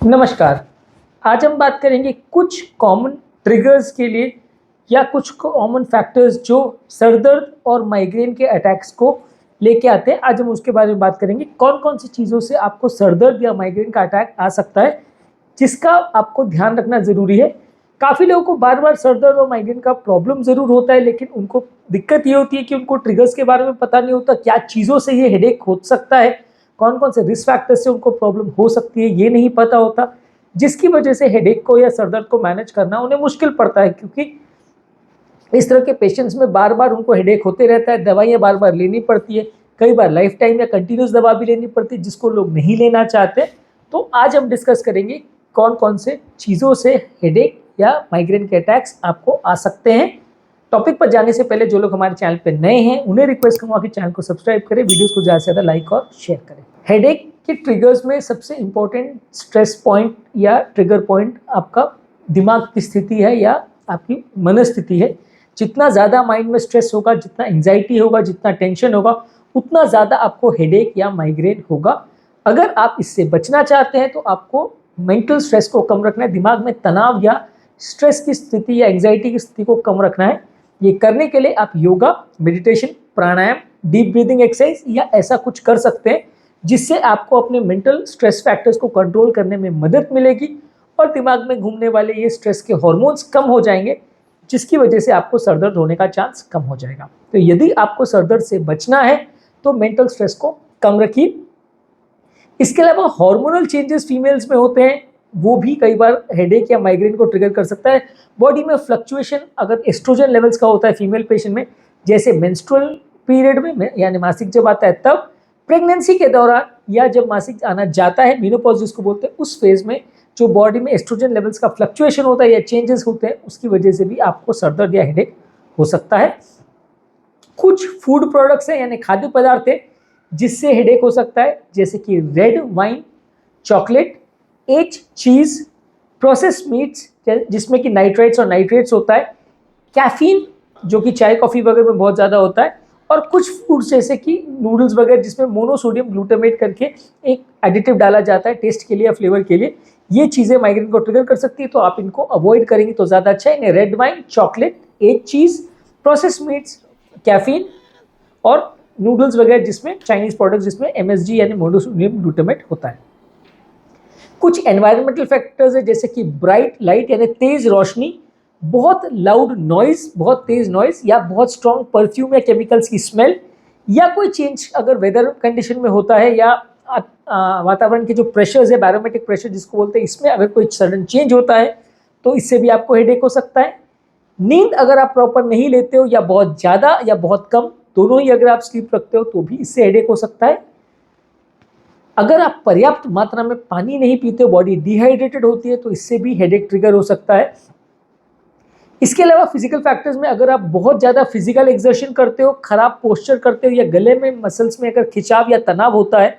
नमस्कार। आज हम बात करेंगे कुछ कॉमन ट्रिगर्स के लिए या कुछ कॉमन फैक्टर्स जो सर दर्द और माइग्रेन के अटैक्स को लेके आते हैं। आज हम उसके बारे में बात करेंगे कौन-कौन सी चीज़ों से आपको सर दर्द या माइग्रेन का अटैक आ सकता है, जिसका आपको ध्यान रखना ज़रूरी है। काफ़ी लोगों को बार-बार सर दर्द और माइग्रेन का प्रॉब्लम ज़रूर होता है, लेकिन उनको दिक्कत ये होती है कि उनको ट्रिगर्स के बारे में पता नहीं होता, क्या चीज़ों से ये हेडेक हो सकता है, कौन-कौन से रिस्क फैक्टर्स से उनको प्रॉब्लम हो सकती है, ये नहीं पता होता। जिसकी वजह से हेडेक को या सर दर्द को मैनेज करना उन्हें मुश्किल पड़ता है, क्योंकि इस तरह के पेशेंट्स में बार-बार उनको हेडेक होते रहता है, दवाइयाँ बार-बार लेनी पड़ती है, कई बार लाइफ टाइम या कंटिन्यूअस दवा भी लेनी पड़ती है, जिसको लोग नहीं लेना चाहते। तो आज हम डिस्कस करेंगे कौन-कौन से चीज़ों से हेडेक या माइग्रेन के अटैक्स आपको आ सकते हैं। टॉपिक पर जाने से पहले जो लोग हमारे चैनल पे नए हैं, उन्हें रिक्वेस्ट करूँगा कि चैनल को सब्सक्राइब करें, वीडियोज़ को ज़्यादा से ज़्यादा लाइक और शेयर करें। हेडेक के ट्रिगर्स में सबसे इम्पोर्टेंट स्ट्रेस पॉइंट या ट्रिगर पॉइंट आपका दिमाग की स्थिति है या आपकी मनस्थिति है। जितना ज़्यादा माइंड में स्ट्रेस होगा, जितना एंग्जाइटी होगा, जितना टेंशन होगा, उतना ज़्यादा आपको हेडेक या माइग्रेन होगा। अगर आप इससे बचना चाहते हैं तो आपको मेंटल स्ट्रेस को कम रखना है, दिमाग में तनाव या स्ट्रेस की स्थिति या एंग्जाइटी की स्थिति को कम रखना है। ये करने के लिए आप योगा, मेडिटेशन, प्राणायाम, डीप ब्रीदिंग एक्सरसाइज या ऐसा कुछ कर सकते हैं, जिससे आपको अपने मेंटल स्ट्रेस फैक्टर्स को कंट्रोल करने में मदद मिलेगी और दिमाग में घूमने वाले ये स्ट्रेस के हार्मोन्स कम हो जाएंगे, जिसकी वजह से आपको सर दर्द होने का चांस कम हो जाएगा। तो यदि आपको सर दर्द से बचना है तो मेंटल स्ट्रेस को कम रखिए। इसके अलावा हार्मोनल चेंजेस फीमेल्स में होते हैं, वो भी कई बार हेडेक या माइग्रेन को ट्रिगर कर सकता है। बॉडी में फ्लक्चुएशन अगर एस्ट्रोजन लेवल्स का होता है फीमेल पेशेंट में, जैसे मेंस्ट्रुअल पीरियड में यानी मासिक जब आता है तब, प्रेगनेंसी के दौरान या जब मासिक आना जाता है, मेनोपॉज जिसको बोलते हैं, उस फेज में जो बॉडी में एस्ट्रोजन लेवल्स का फ्लक्चुएशन होता है या चेंजेस होते हैं, उसकी वजह से भी आपको सर दर्द या हेडेक हो सकता है। कुछ फूड प्रोडक्ट्स हैं यानी खाद्य पदार्थ है जिससे हेडेक हो सकता है, जैसे कि रेड वाइन, चॉकलेट, एज, चीज, प्रोसेस मीट्स जिसमें कि नाइट्राइट्स और नाइट्रेट्स होता है, कैफीन जो कि चाय कॉफ़ी वगैरह में बहुत ज़्यादा होता है, और कुछ फूड्स जैसे कि नूडल्स वगैरह जिसमें मोनोसोडियम ग्लूटामेट करके एक एडिटिव डाला जाता है टेस्ट के लिए या फ्लेवर के लिए। ये चीज़ें माइग्रेन को ट्रिगर कर सकती है, तो आप इनको अवॉइड करेंगे तो ज़्यादा अच्छा है। रेड वाइन, चॉकलेट, एज, चीज़, प्रोसेस मीट्स, कैफीन और नूडल्स वगैरह जिसमें चाइनीज प्रोडक्ट्स जिसमें एमएसजी यानी मोनोसोडियम ग्लूटामेट होता है। कुछ एनवायरमेंटल फैक्टर्स है जैसे कि ब्राइट लाइट यानी तेज रोशनी, बहुत लाउड नॉइज, बहुत तेज नॉइज, या बहुत स्ट्रॉन्ग परफ्यूम या केमिकल्स की स्मेल, या कोई चेंज अगर वेदर कंडीशन में होता है या वातावरण के जो प्रेशर्स है, बैरोमेट्रिक प्रेशर जिसको बोलते हैं, इसमें अगर कोई सडन चेंज होता है तो इससे भी आपको हेडेक हो सकता है। नींद अगर आप प्रॉपर नहीं लेते हो या बहुत ज़्यादा या बहुत कम, दोनों ही अगर आप स्लीप रखते हो तो भी इससे हेडेक हो सकता है। अगर आप पर्याप्त मात्रा में पानी नहीं पीते हो, बॉडी डिहाइड्रेटेड होती है, तो इससे भी हेडेक ट्रिगर हो सकता है। इसके अलावा फिजिकल फैक्टर्स में अगर आप बहुत ज़्यादा फिजिकल एक्सर्शन करते हो, खराब पोस्चर करते हो, या गले में मसल्स में अगर खिंचाव या तनाव होता है,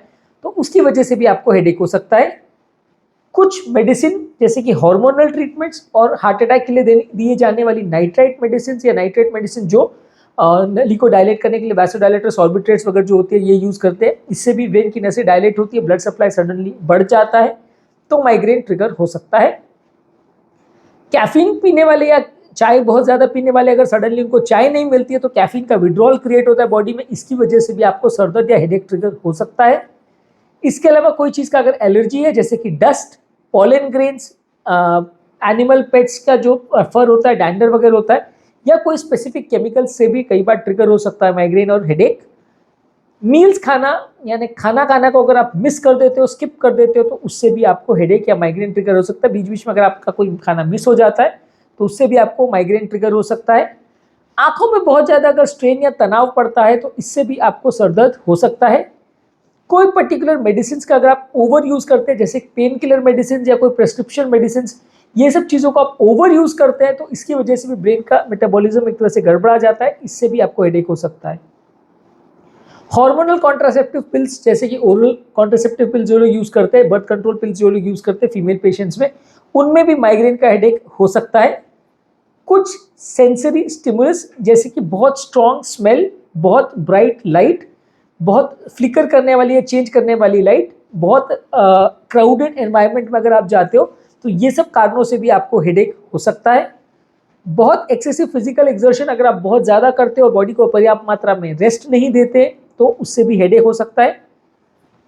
तो उसकी वजह से भी आपको हेडेक हो सकता है। कुछ मेडिसिन जैसे कि हार्मोनल ट्रीटमेंट्स और हार्ट अटैक के लिए दिए जाने वाली नाइट्राइट मेडिसिन या नाइट्रेट मेडिसिन जो नली को डायलेट करने के लिए वैसोडायलेटर्स, ऑर्बिट्रेट्स वगैरह जो होती है ये यूज़ करते हैं, इससे भी वेन की नसें डायलेट होती है, ब्लड सप्लाई सडनली बढ़ जाता है, तो माइग्रेन ट्रिगर हो सकता है। कैफीन पीने वाले या चाय बहुत ज़्यादा पीने वाले अगर सडनली उनको चाय नहीं मिलती है तो कैफीन का विड्रॉल क्रिएट होता है बॉडी में, इसकी वजह से भी आपको सर दर्द या हेडेक ट्रिगर हो सकता है। इसके अलावा कोई चीज़ का अगर एलर्जी है जैसे कि dust, pollen grains, animal pets का जो फर होता है, डैंडर वगैरह होता है, या कोई स्पेसिफिक केमिकल से भी कई बार ट्रिगर हो सकता है माइग्रेन और हेडेक। मील्स खाना यानी खाना खाना को अगर आप मिस कर देते हो, स्किप कर देते हो, तो उससे भी आपको हेडेक या माइग्रेन ट्रिगर हो सकता है। बीच बीच में अगर आपका कोई खाना मिस हो जाता है तो उससे भी आपको माइग्रेन ट्रिगर हो सकता है। आंखों में बहुत ज़्यादा अगर स्ट्रेन या तनाव पड़ता है तो इससे भी आपको सर दर्द हो सकता है। कोई पर्टिकुलर मेडिसिन का अगर आप ओवर यूज़ करते हैं, जैसे पेन किलर मेडिसिन या कोई प्रेस्क्रिप्शन मेडिसिन, ये सब चीज़ों को आप ओवर यूज़ करते हैं तो इसकी वजह से भी ब्रेन का मेटाबॉलिज्म एक तरह से गड़बड़ा जाता है, इससे भी आपको हेडेक हो सकता है। हार्मोनल कॉन्ट्रासेप्टिव पिल्स जैसे कि ओरल कॉन्ट्रासेप्टिव पिल्स जो लोग यूज़ करते हैं, बर्थ कंट्रोल पिल्स जो लोग यूज़ करते हैं फीमेल पेशेंट्स में, उनमें भी माइग्रेन का हेडेक हो सकता है। कुछ सेंसरी स्टिमुलस जैसे कि बहुत स्ट्रॉन्ग स्मेल, बहुत ब्राइट लाइट, बहुत फ्लिकर करने वाली या चेंज करने वाली लाइट, बहुत क्राउडेड एनवायरनमेंट में अगर आप जाते हो तो ये सब कारणों से भी आपको हेडेक हो सकता है। बहुत एक्सेसिव फिजिकल एक्सर्शन अगर आप बहुत ज़्यादा करते हो, बॉडी को पर्याप्त मात्रा में रेस्ट नहीं देते, तो उससे भी हेडेक हो सकता है।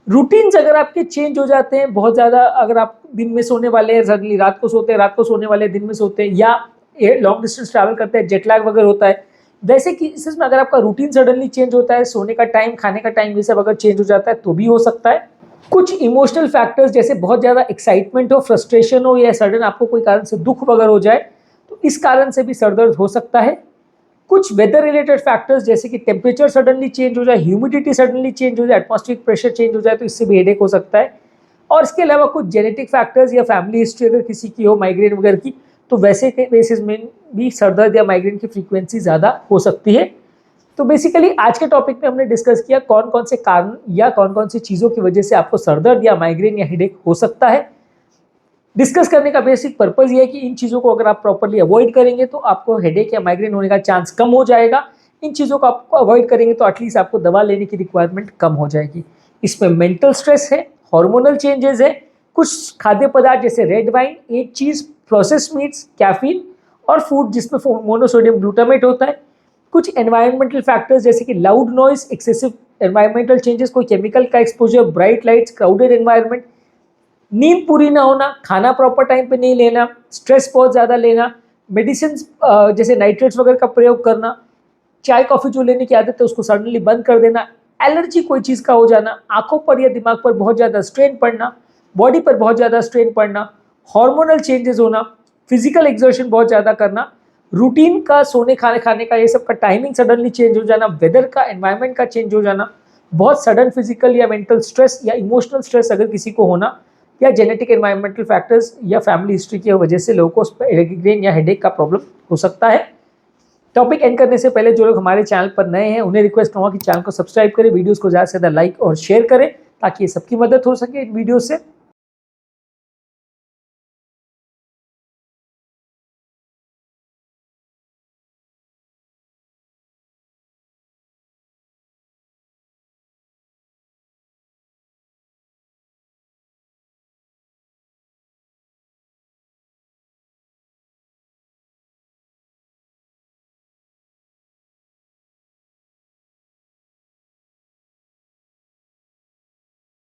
रूटीन्स अगर आपके चेंज हो जाते हैं बहुत ज़्यादा, अगर आप दिन में सोने वाले हैं सडनली रात को सोते हैं, रात को सोने वाले दिन में सोते हैं, या लॉन्ग डिस्टेंस ट्रैवल करते हैं, जेट लैग वगैरह होता है, वैसे केसेस में अगर आपका रूटीन सडनली चेंज होता है, सोने का टाइम, खाने का टाइम, ये सब अगर चेंज हो जाता है तो भी हो सकता है। कुछ इमोशनल फैक्टर्स जैसे बहुत ज़्यादा एक्साइटमेंट हो, फ्रस्ट्रेशन हो, या सडन आपको कोई कारण से दुख वगैरह हो जाए तो इस कारण से भी सर दर्द हो सकता है। कुछ वेदर रिलेटेड फैक्टर्स जैसे कि टेम्परेचर सडनली चेंज हो जाए, ह्यूमिडिटी सडनली चेंज हो जाए, एटमॉस्फेरिक प्रेशर चेंज हो जाए तो इससे भी हेडेक हो सकता है। और इसके अलावा कुछ जेनेटिक फैक्टर्स या फैमिली हिस्ट्री अगर किसी की हो माइग्रेन वगैरह की, तो वैसे के बेसिस में भी सर दर्द या माइग्रेन की फ्रीक्वेंसी ज़्यादा हो सकती है। तो बेसिकली आज के टॉपिक में हमने डिस्कस किया कौन कौन से कारण या कौन कौन सी चीज़ों की वजह से आपको सर दर्द या माइग्रेन या हेडेक हो सकता है। डिस्कस करने का बेसिक पर्पज ये है कि इन चीज़ों को अगर आप प्रॉपर्ली अवॉइड करेंगे तो आपको हेडेक या माइग्रेन होने का चांस कम हो जाएगा। इन चीज़ों को आपको अवॉइड करेंगे तो एटलीस्ट आपको दवा लेने की रिक्वायरमेंट कम हो जाएगी। इसमें मेंटल स्ट्रेस है, हार्मोनल चेंजेस है, कुछ खाद्य पदार्थ जैसे रेड वाइन, एग चीज, प्रोसेस्ड मीट्स, कैफीन और फूड जिसमें मोनोसोडियम ग्लूटामेट होता है, कुछ एनवायरमेंटल फैक्टर्स जैसे कि loud noise, excessive environmental changes, कोई केमिकल का exposure, bright lights, crowded environment, नींद पूरी ना होना, खाना प्रॉपर टाइम पे नहीं लेना, स्ट्रेस बहुत ज़्यादा लेना, मेडिसिन जैसे नाइट्रेट्स वगैरह का प्रयोग करना, चाय कॉफ़ी जो लेने की आदत है उसको सडनली बंद कर देना, एलर्जी कोई चीज़ का हो जाना, आंखों पर या दिमाग पर बहुत ज़्यादा स्ट्रेन पड़ना, बॉडी पर बहुत ज़्यादा स्ट्रेन पड़ना, हार्मोनल चेंजेस होना, फिजिकल एक्सर्शन बहुत ज़्यादा करना, रूटीन का सोने खाने का ये सब का टाइमिंग सडनली चेंज हो जाना, वेदर का एनवायरनमेंट का चेंज हो जाना, बहुत सडन फिजिकल या मेंटल स्ट्रेस या इमोशनल स्ट्रेस अगर किसी को होना, या जेनेटिक एनवायरमेंटल फैक्टर्स या फैमिली हिस्ट्री की वजह से लोगों को माइग्रेन या हेडेक का प्रॉब्लम हो सकता है। टॉपिक एंड करने से पहले जो लोग हमारे चैनल पर नए हैं उन्हें रिक्वेस्ट करूँगा कि चैनल को सब्सक्राइब करें, वीडियोस को ज़्यादा से ज़्यादा लाइक और शेयर करें ताकि ये सबकी मदद हो सके इन वीडियो से।